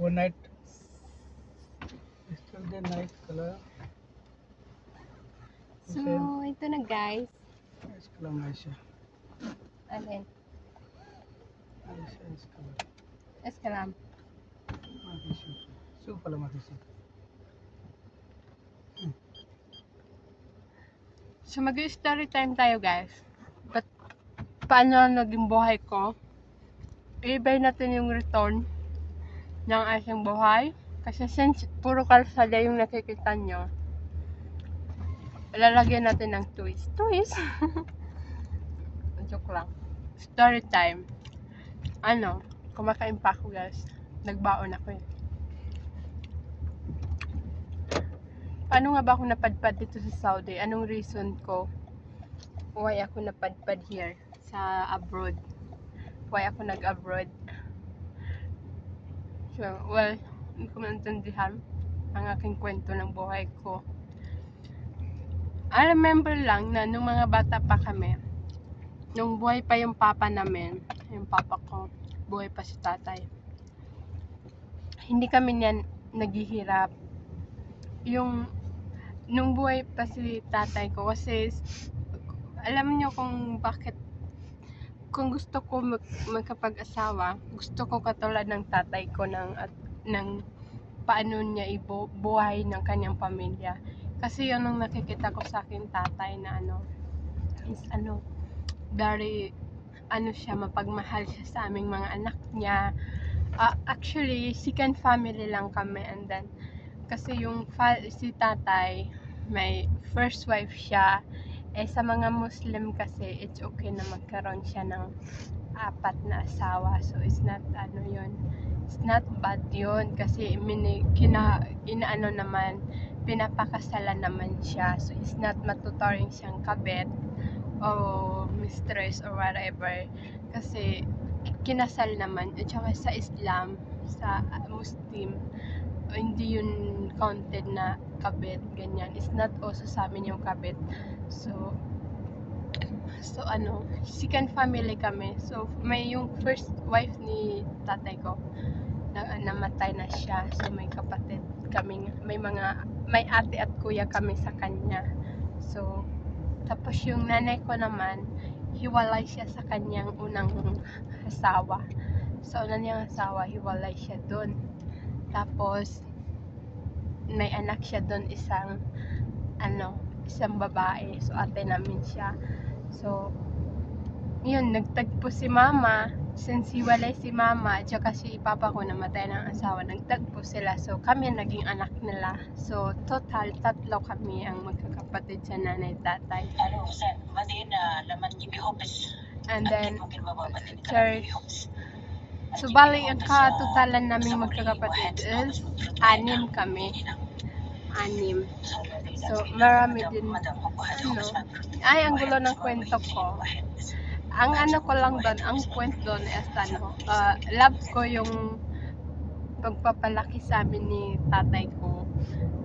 One night. Yesterday night color. So, ito na guys. Ice color Malaysia. Alin? Malaysia ice color. Eskalam. Mati soup. Soup pala mati soup. So, mag-story time tayo guys. Paano naging buhay ko? I-buy natin yung return ng aking buhay. Kasi since puro kalsada yung nakikita nyo, lalagyan natin ng twist. Twist? Joke lang. Story time. Kumakain pa ako guys. Nagbaon ako eh. Paano nga ba ako napadpad dito sa Saudi? Anong reason ko? Why ako napadpad here sa abroad? Why ako nag-abroad? So, well, hindi ko maintindihan ang aking kwento ng buhay ko. I remember lang na nung mga bata pa kami, nung buhay pa yung papa namin, yung papa ko, buhay pa si tatay. Hindi kami niyan naghihirap. Nung buhay pa si tatay ko, kasi alam niyo kung bakit, kung gusto ko magkapag-asawa, gusto ko katulad ng tatay ko ng paano niya ibuhay ng kanyang pamilya. Kasi yun ang nakikita ko sa aking tatay na very siya, mapagmahal siya sa aming mga anak niya. Actually, second family lang kami, and then kasi si tatay, may first wife siya. Sa mga Muslim kasi, it's okay na magkaroon siya ng 4 na asawa. So, it's not it's not bad yun. Kasi, pinapakasalan naman siya. So, it's not matuturing siyang kabet o mistress or whatever. Kasi, kinasal naman. At saka sa Islam, sa Muslim, hindi yun counted na kabit, ganyan. It's not also sa amin yung kabit. So second family kami. So, may yung first wife ni tatay ko, namatay na siya. So, may kapatid kami, may ate at kuya kami sa kanya. So, tapos yung nanay ko naman, hiwalay siya sa kanyang unang asawa. So, unang niyang asawa, hiwalay siya doon. Tapos, may anak siya doon, isang babae. So, ate namin siya. So, yun, nagtagpo si mama. Since hiwalay si mama, at saka si papa ko namatay ng asawa, nagtagpo sila. So, kami naging anak nila. So, total, 3 kami ang magkakapatid sa nanay tatay. And then, church. So, bali ang katotalan naming magkakapatid is 6 kami. 6. So, marami din. Ang gulo ng kwento ko. Ang ko lang doon, ang point doon is love ko yung pagpapalaki sa amin ni tatay ko.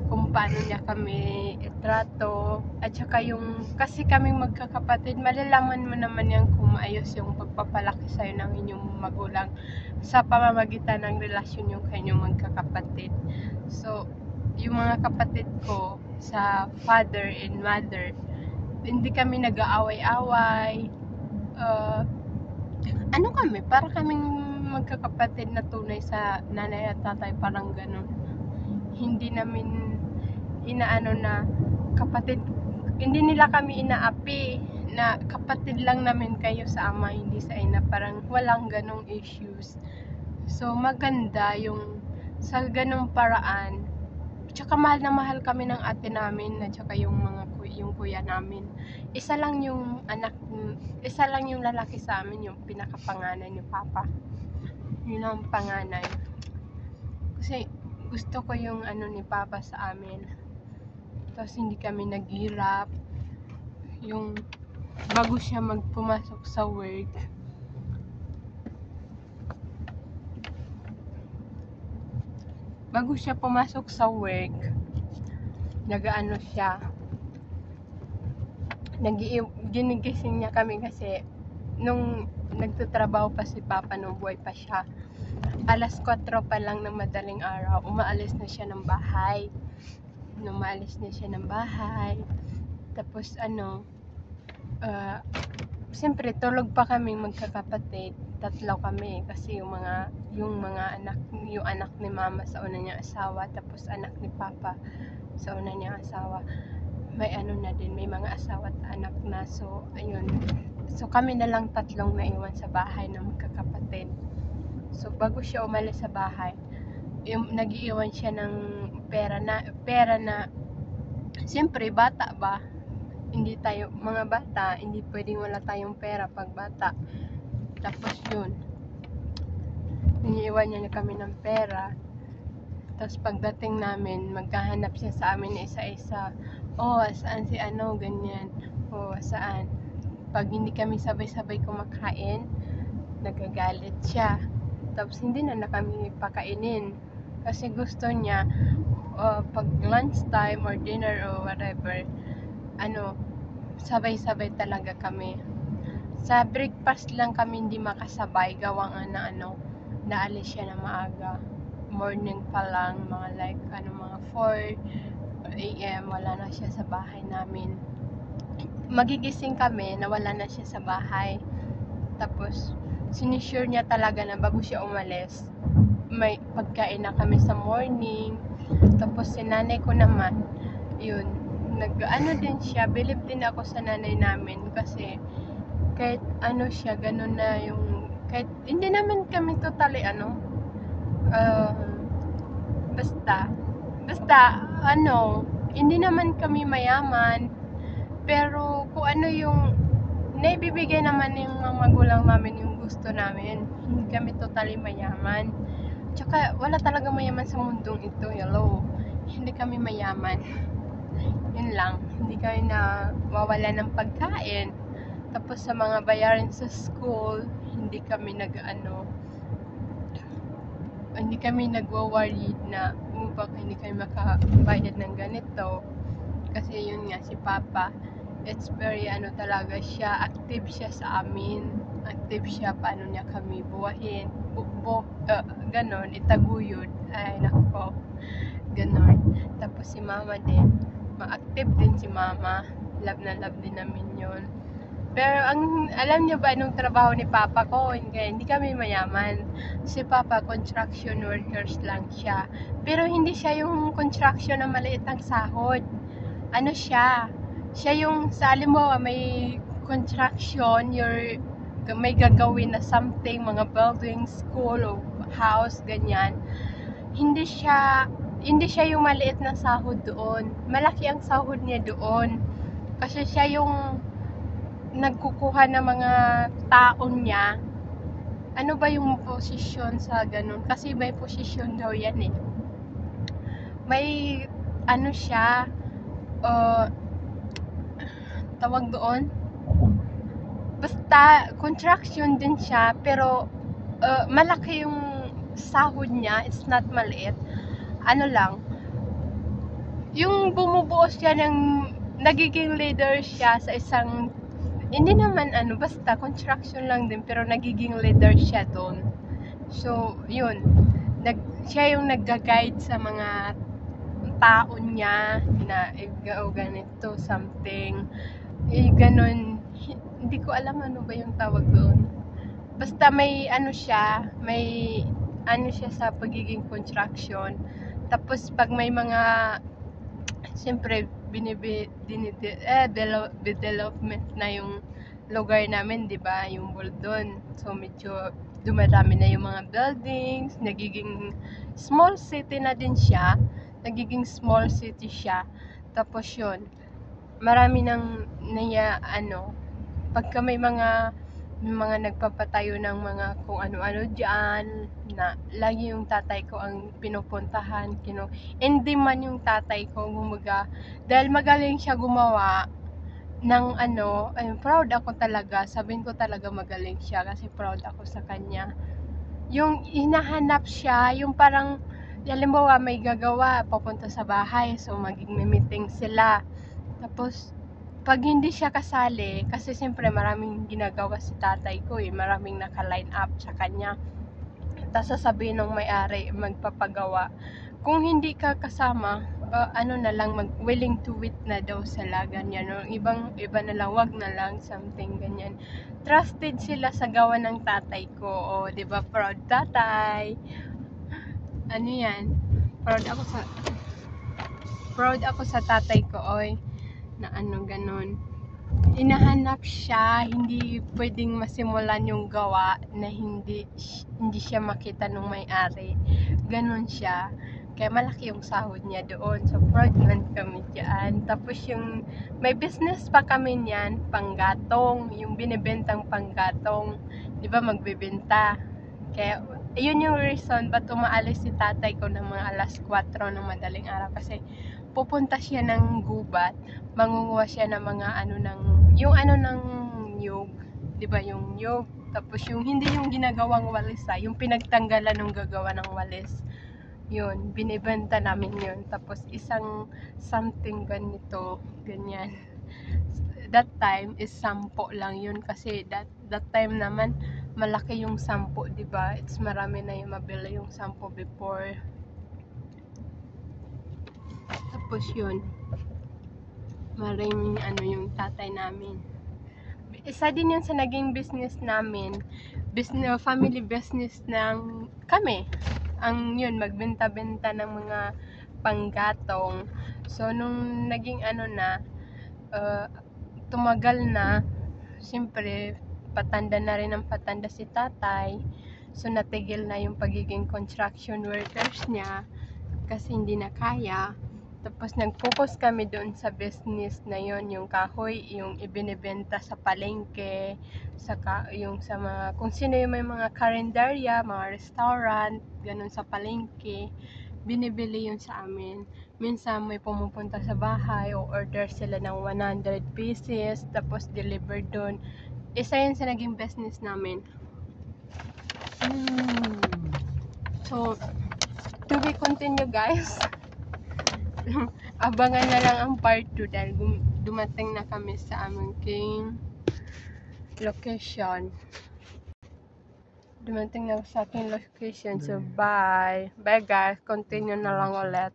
Kung paano niya kami itrato. At saka kasi kaming magkakapatid, malalaman mo naman yan kung maayos yung pagpapalaki sa'yo ng inyong magulang sa pamamagitan ng relasyon yung kanyang magkakapatid. So, yung mga kapatid ko sa father and mother, hindi kami nag-aaway-away. Kami, para kaming magkakapatid na tunay sa nanay at tatay, parang ganun. Hindi namin na kapatid, hindi nila kami inaapi na kapatid lang namin kayo sa ama, hindi sa ina, parang walang ganong issues. So, maganda yung sa ganong paraan. Tsaka mahal na mahal kami ng ate namin at tsaka yung kuya namin. Isa lang yung lalaki sa amin, yung pinakapanganay ni papa. Yun ang panganay. Kasi gusto ko yung ni papa sa amin. Tapos hindi kami naghirap. Yung bago siya pumasok sa work, siya, ginigising niya kami kasi nung nagtatrabaho pa si papa nung buhay pa siya, alas 4 pa lang ng madaling araw, umaalis na siya ng bahay. Tapos siyempre tulog pa kaming magkakapatid, 3 kami kasi yung anak ni mama sa una niyang asawa, tapos anak ni papa sa una niyang asawa, may may mga asawa at anak na, so ayun, so kami na lang 3 naiwan sa bahay ng magkakapatid. So bago siya umalis sa bahay, nag-iwan siya ng pera na siyempre bata ba, hindi tayo mga bata, hindi pwedeng wala tayong pera pag bata. Tapos yun, iniiwan niya kami ng pera. Tapos pagdating namin, maghahanap siya sa amin isa-isa. Saan si ganyan. Saan. Pag hindi kami sabay-sabay kumakain, nagagalit siya. Tapos hindi na kami pakainin. Kasi gusto niya, pag lunch time or dinner or whatever, sabay-sabay talaga kami. Sa breakfast lang kami hindi makasabay, gawa nga na naalis siya na maaga. Morning pa lang, mga mga 4 AM, wala na siya sa bahay namin. Magigising kami na wala na siya sa bahay. Tapos, sinisure niya talaga na bago siya umalis, may pagkain na kami sa morning. Tapos, si nanay ko naman, yun, din siya, believe din ako sa nanay namin kasi kahit siya, ganun na yung, kahit hindi naman kami totally basta hindi naman kami mayaman, pero kung yung naibibigay naman yung mga magulang namin yung gusto namin, hindi kami totally mayaman. Tsaka wala talaga mayaman sa mundong ito, hello, hindi kami mayaman. Yun lang, hindi kami na mawala ng pagkain. Tapos sa mga bayarin sa school, hindi kami nagwo-worry na baka hindi kami makabayad ng ganito. Kasi yun nga, si Papa, it's very talaga siya, active siya sa amin. Active siya, paano niya kami buhayin, ganon, itaguyod. Ay, nako, ganon. Tapos si Mama din, ma-active din si Mama. Love na love din namin yun. Pero alam niyo ba anong trabaho ni Papa ko? Hindi kami mayaman. Si Papa, construction workers lang siya. Pero hindi siya yung construction na maliit ang sahod. Siya yung sa halimbawa may construction, may gagawin na something, mga building, school, o house, ganyan. Hindi siya yung maliit na sahod doon. Malaki ang sahod niya doon. Kasi siya yung nagkukuha ng mga taon niya. Ano ba yung posisyon sa ganun? Kasi may posisyon daw yan eh. May siya, tawag doon, basta construction din siya, pero malaki yung sahod niya. It's not maliit. Lang, yung bumubuo siya nagiging leader siya sa isang, hindi naman basta construction lang din, pero nagiging leader siya doon. So yun, siya yung nagga-guide sa mga taon niya na ganito something, ganun. Hindi ko alam ano ba yung tawag doon. Basta may siya, siya sa pagiging construction. Tapos pag may mga, siyempre development na yung lugar namin, di ba, yung Buldon. So medyo dumarami na yung mga buildings, nagiging small city na din siya. Tapos yun, marami nang pagka may mga nagpapatayo ng mga kung ano-ano dyan, na lagi yung tatay ko ang pinupuntahan. Hindi man yung tatay ko, dahil magaling siya gumawa ng proud ako talaga. Sabihin ko talaga magaling siya kasi proud ako sa kanya. Yung hinahanap siya, yung parang, halimbawa may gagawa, papunta sa bahay, so meeting sila. Tapos pag hindi siya kasali, kasi siyempre maraming ginagawa si tatay ko maraming naka-line up sa kanya. tapos sasabihin ng may-ari magpapagawa. Kung hindi ka kasama, ano na lang, willing to wait na daw sila, ganyan. O iba na lang, wag na lang, something ganyan. Trusted sila sa gawa ng tatay ko. O, di ba, proud tatay. Ano yan? Proud ako sa tatay ko, oy, na ano, ganun. Inahanap siya, hindi pwedeng masimulan yung gawa na hindi siya makita ng may-ari. Ganun siya. Kaya malaki yung sahod niya doon. So, proud man kami dyan. Tapos yung, may business pa kami niyan, panggatong. Yung binibentang panggatong. Di ba, magbibenta. Kaya, yun yung reason ba't umaalis si tatay ko ng mga alas 4 ng madaling araw. Kasi, pupunta siya ng gubat. Mangunguha siya ng mga ng nyug. Di ba, yung nyug. Tapos, hindi yung ginagawang walis, yung pinagtanggalan ng gagawa ng walis. Yun, binibenta namin yun. Tapos isang something ganito, ganyan. That time is 10 lang yun kasi that time naman malaki yung 10, di ba? It's marami na yung mabili yung 10 before. Tapos yun, maraming yung tatay namin. Isa din yun sa naging business namin. Family business ng kami. Ang yun, magbenta-benta ng mga panggatong. So, nung naging tumagal na, siyempre, patanda na rin ang patanda si tatay. So, natigil na yung pagiging construction workers niya kasi hindi na kaya. Tapos, nag-focus kami doon sa business na yon, yung kahoy, yung ibinibenta sa palengke, yung sa mga, kung sino yung may mga karinderya, mga restaurant, ganun sa palengke, binibili yun sa amin. Minsan may pumupunta sa bahay o order sila ng 100 pieces, tapos deliver doon. Isa yun sa naging business namin. So, to be continue, guys. Abangan na lang ang part 2 dahil dumating na kami sa aming location. Dumating na sa aking location. So, bye. Bye, guys. Continue na lang ulit.